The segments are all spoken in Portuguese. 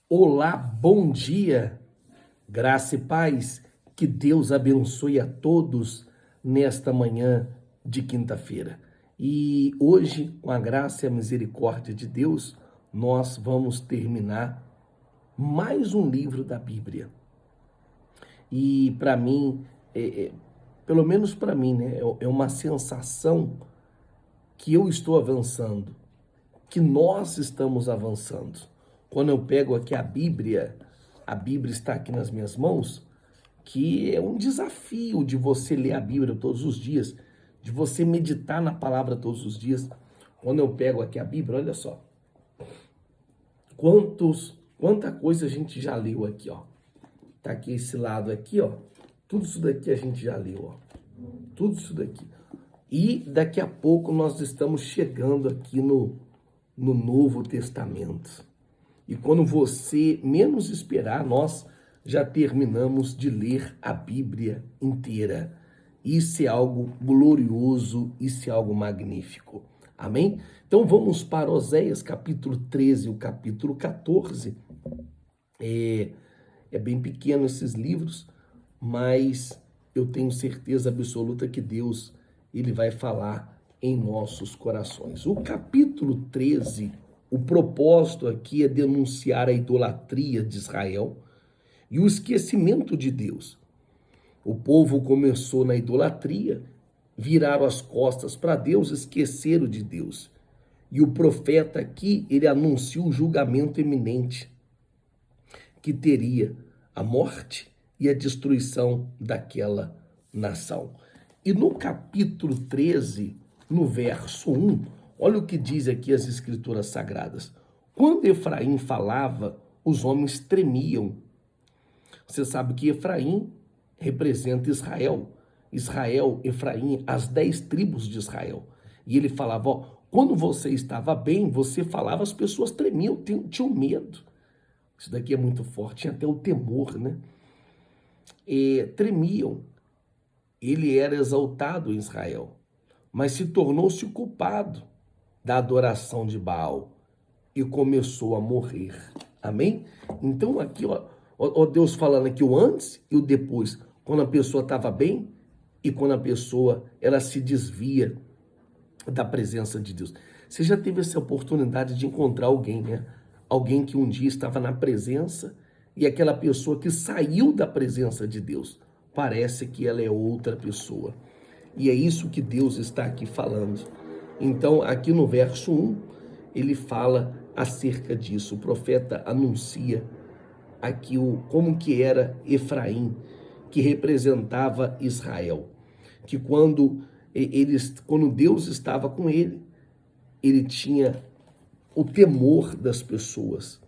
Olá, bom dia, graça e paz, que Deus abençoe a todos nesta manhã de quinta-feira. E hoje, com a graça e a misericórdia de Deus, nós vamos terminar mais um livro da Bíblia. E para mim, pelo menos para mim, né, é uma sensação que eu estou avançando, que nós estamos avançando. Quando eu pego aqui a Bíblia está aqui nas minhas mãos, que é um desafio de você ler a Bíblia todos os dias, de você meditar na palavra todos os dias. Quando eu pego aqui a Bíblia, olha só, quanta coisa a gente já leu aqui, ó. Tá aqui esse lado aqui, ó. Tudo isso daqui a gente já leu, ó. Tudo isso daqui. E daqui a pouco nós estamos chegando aqui no Novo Testamento. E quando você menos esperar, nós já terminamos de ler a Bíblia inteira. Isso é algo glorioso, isso é algo magnífico. Amém? Então vamos para Oséias capítulo 13 e o capítulo 14. É bem pequeno esses livros, mas eu tenho certeza absoluta que Deus ele vai falar em nossos corações. O capítulo 13, o propósito aqui é denunciar a idolatria de Israel e o esquecimento de Deus. O povo começou na idolatria, viraram as costas para Deus, esqueceram de Deus. E o profeta aqui, ele anuncia o julgamento iminente, que teria a morte e a destruição daquela nação. E no capítulo 13, no verso 1, olha o que diz aqui as escrituras sagradas. Quando Efraim falava, os homens tremiam. Você sabe que Efraim representa Israel. Israel, Efraim, as 10 tribos de Israel. E ele falava, ó, quando você estava bem, você falava, as pessoas tremiam, tinham medo. Isso daqui é muito forte, tinha até o temor, né? Tremiam. Ele era exaltado em Israel, mas se tornou-se culpado da adoração de Baal e começou a morrer. Amém? Então aqui, ó Deus falando aqui o antes e o depois, quando a pessoa estava bem e quando a pessoa ela se desvia da presença de Deus. Você já teve essa oportunidade de encontrar alguém, né? Alguém que um dia estava na presença e aquela pessoa que saiu da presença de Deus, parece que ela é outra pessoa. E é isso que Deus está aqui falando. Então, aqui no verso 1, ele fala acerca disso. O profeta anuncia aqui como que era Efraim, que representava Israel. Que quando Deus estava com ele tinha o temor das pessoas.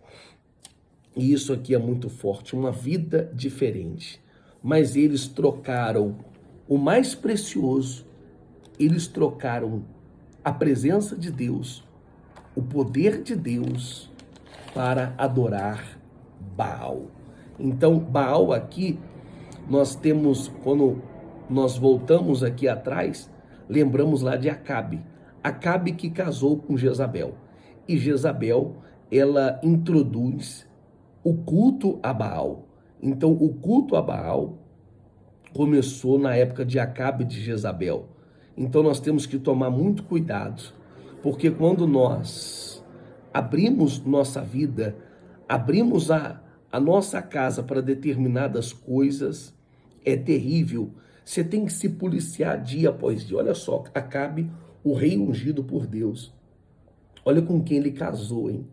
E isso aqui é muito forte, uma vida diferente. Mas eles trocaram o mais precioso, eles trocaram a presença de Deus, o poder de Deus, para adorar Baal. Então, Baal aqui, nós temos, quando nós voltamos aqui atrás, lembramos lá de Acabe. Acabe que casou com Jezabel. E Jezabel, ela introduz o culto a Baal. Então, o culto a Baal começou na época de Acabe e de Jezabel. Então, nós temos que tomar muito cuidado, porque quando nós abrimos nossa vida, abrimos a nossa casa para determinadas coisas, é terrível. Você tem que se policiar dia após dia. Olha só, Acabe, o rei ungido por Deus. Olha com quem ele casou, hein?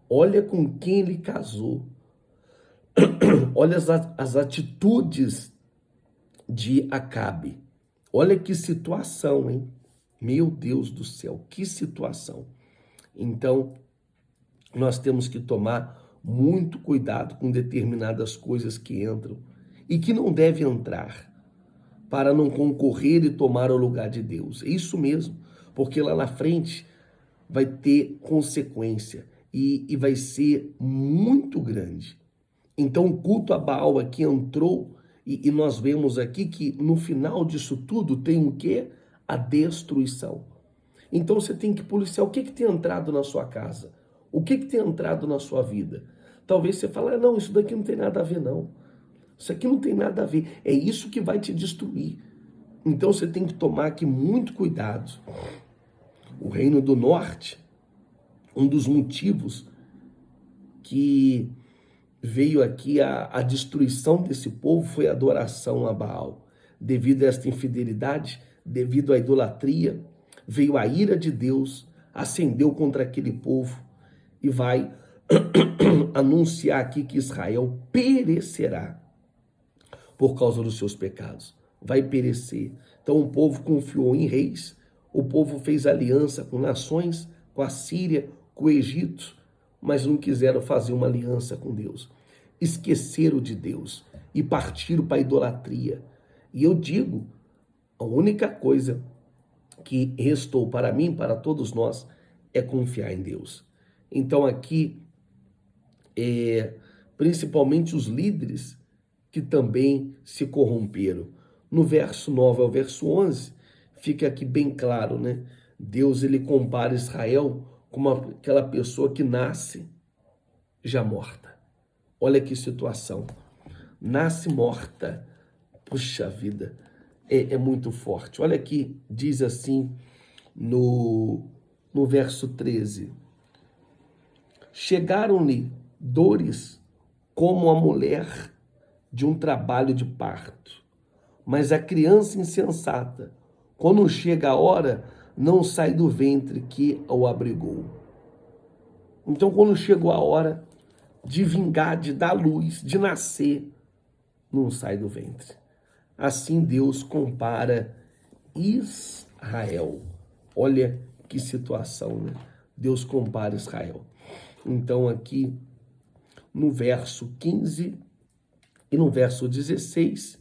Olha com quem ele casou. Olha as atitudes de Acabe. Olha que situação, hein? Meu Deus do céu, que situação. Então, nós temos que tomar muito cuidado com determinadas coisas que entram e que não devem entrar, para não concorrer e tomar o lugar de Deus. É isso mesmo, porque lá na frente vai ter consequência e vai ser muito grande. Então o culto a Baal aqui entrou e nós vemos aqui que no final disso tudo tem o quê? A destruição. Então você tem que policiar o que tem entrado na sua casa. O que tem entrado na sua vida? Talvez você fale, não, isso daqui não tem nada a ver, não. Isso aqui não tem nada a ver. É isso que vai te destruir. Então você tem que tomar aqui muito cuidado. O Reino do Norte, um dos motivos que veio aqui a destruição desse povo foi a adoração a Baal. Devido a esta infidelidade, devido à idolatria, veio a ira de Deus, ascendeu contra aquele povo e vai anunciar aqui que Israel perecerá por causa dos seus pecados. Vai perecer. Então o povo confiou em reis, o povo fez aliança com nações, com a Síria, com o Egito, mas não quiseram fazer uma aliança com Deus. Esqueceram de Deus e partiram para a idolatria. E eu digo, a única coisa que restou para mim, para todos nós, é confiar em Deus. Então aqui, principalmente os líderes que também se corromperam. No verso 9 ao verso 11, fica aqui bem claro, né? Deus, ele compara Israel como aquela pessoa que nasce já morta. Olha que situação. Nasce morta. Puxa vida, é muito forte. Olha aqui, diz assim no verso 13. Chegaram-lhe dores como a mulher de um trabalho de parto. Mas a criança insensata, quando chega a hora, não sai do ventre que o abrigou. Então, quando chegou a hora de vingar, de dar luz, de nascer, não sai do ventre. Assim Deus compara Israel. Olha que situação, né? Deus compara Israel. Então, aqui no verso 15 e no verso 16,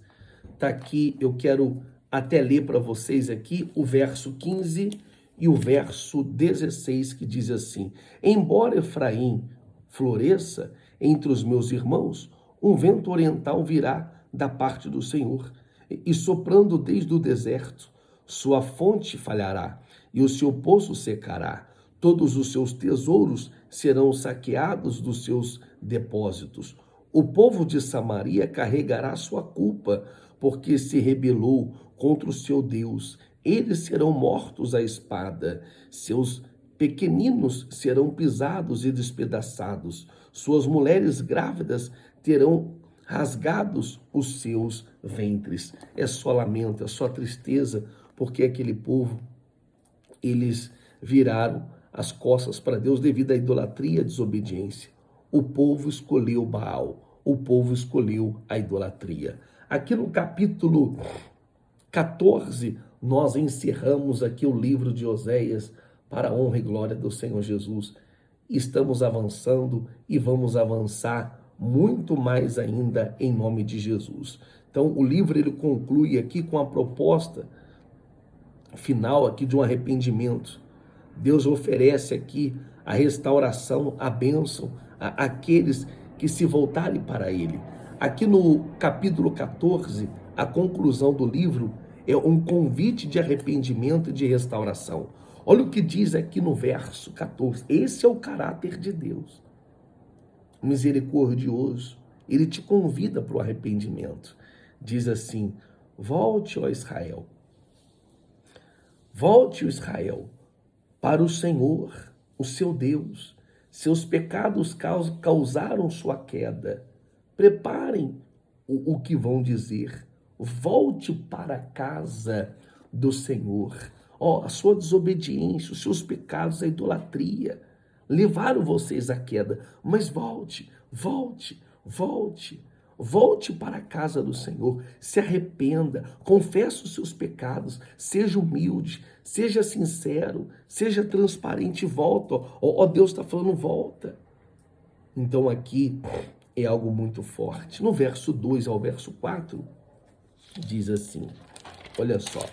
tá aqui, eu quero até ler para vocês aqui o verso 15 e o verso 16, que diz assim: embora Efraim floresça entre os meus irmãos, um vento oriental virá da parte do Senhor, e soprando desde o deserto, sua fonte falhará, e o seu poço secará. Todos os seus tesouros serão saqueados dos seus depósitos. O povo de Samaria carregará sua culpa, porque se rebelou contra o seu Deus. Eles serão mortos à espada, seus pequeninos serão pisados e despedaçados, suas mulheres grávidas terão rasgados os seus ventres. É só lamento, é só tristeza, porque aquele povo, eles viraram as costas para Deus devido à idolatria e à desobediência. O povo escolheu Baal, o povo escolheu a idolatria. Aqui no capítulo 14, nós encerramos aqui o livro de Oséias para a honra e glória do Senhor Jesus. Estamos avançando e vamos avançar muito mais ainda em nome de Jesus. Então, o livro ele conclui aqui com a proposta final aqui de um arrependimento. Deus oferece aqui a restauração, a bênção àqueles que se voltarem para Ele. Aqui no capítulo 14, a conclusão do livro é um convite de arrependimento e de restauração. Olha o que diz aqui no verso 14. Esse é o caráter de Deus. Misericordioso. Ele te convida para o arrependimento. Diz assim: volte, ó Israel. Volte, ó Israel, para o Senhor, o seu Deus. Seus pecados causaram sua queda. Preparem o que vão dizer. Volte para a casa do Senhor. A sua desobediência, os seus pecados, a idolatria, levaram vocês à queda. Mas volte, volte, volte. Volte para a casa do Senhor, se arrependa, confesse os seus pecados, seja humilde, seja sincero, seja transparente e volta. Deus está falando, volta. Então aqui é algo muito forte. No verso 2 ao verso 4, diz assim, olha só.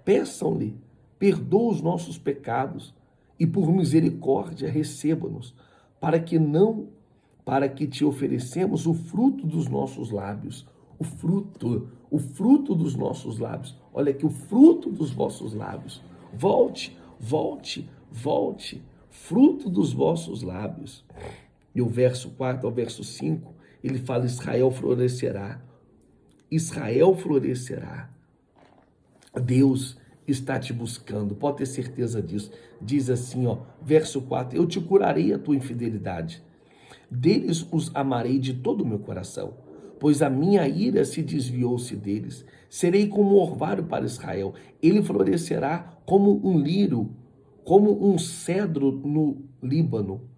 Peçam-lhe, perdoa os nossos pecados e por misericórdia receba-nos, para que te oferecemos o fruto dos nossos lábios. O fruto dos nossos lábios. Olha aqui, o fruto dos vossos lábios. Volte, volte, volte, fruto dos vossos lábios. E o verso 4 ao verso 5, ele fala: Israel florescerá. Israel florescerá. Deus está te buscando, pode ter certeza disso. Diz assim, ó, verso 4: eu te curarei a tua infidelidade. Deles os amarei de todo o meu coração, pois a minha ira se desviou-se deles. Serei como um orvalho para Israel. Ele florescerá como um lírio, como um cedro no Líbano.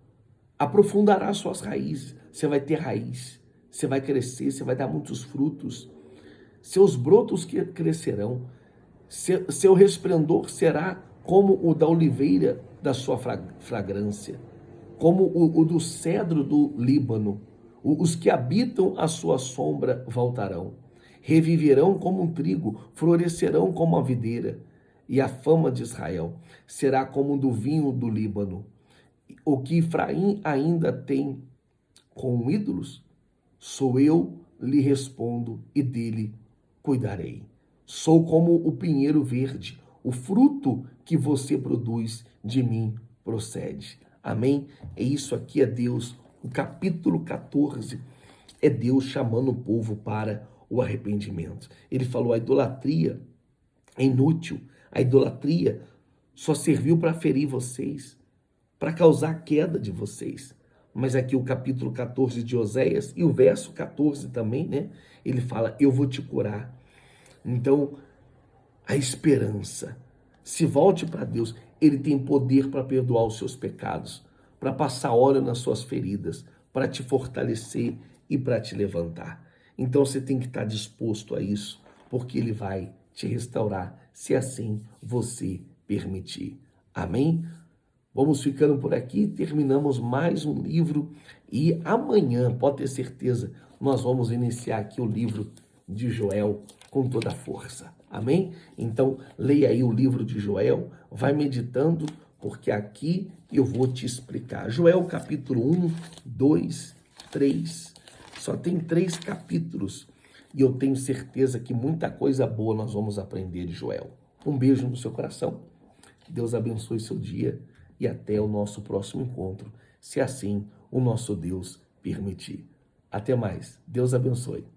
Aprofundará suas raízes. Você vai ter raiz, você vai crescer, você vai dar muitos frutos. Seus brotos crescerão. Seu resplendor será como o da oliveira da sua fragrância, como o do cedro do Líbano. Os que habitam a sua sombra voltarão. Reviverão como um trigo, florescerão como a videira. E a fama de Israel será como do vinho do Líbano. O que Efraim ainda tem com ídolos, sou eu, lhe respondo, e dele cuidarei. Sou como o pinheiro verde, o fruto que você produz de mim procede. Amém? É isso aqui, é Deus. O capítulo 14 é Deus chamando o povo para o arrependimento. Ele falou: a idolatria é inútil, a idolatria só serviu para ferir vocês, para causar a queda de vocês. Mas aqui o capítulo 14 de Oséias e o verso 14 também, né? Ele fala: eu vou te curar. Então, a esperança. Se volte para Deus. Ele tem poder para perdoar os seus pecados, para passar óleo nas suas feridas, para te fortalecer e para te levantar. Então você tem que estar disposto a isso, porque Ele vai te restaurar, se assim você permitir. Amém? Vamos ficando por aqui, terminamos mais um livro e amanhã, pode ter certeza, nós vamos iniciar aqui o livro de Joel com toda a força. Amém? Então, leia aí o livro de Joel, vai meditando, porque aqui eu vou te explicar. Joel capítulo 1, 2, 3. Só tem 3 capítulos e eu tenho certeza que muita coisa boa nós vamos aprender de Joel. Um beijo no seu coração. Deus abençoe seu dia e até o nosso próximo encontro, se assim o nosso Deus permitir. Até mais. Deus abençoe.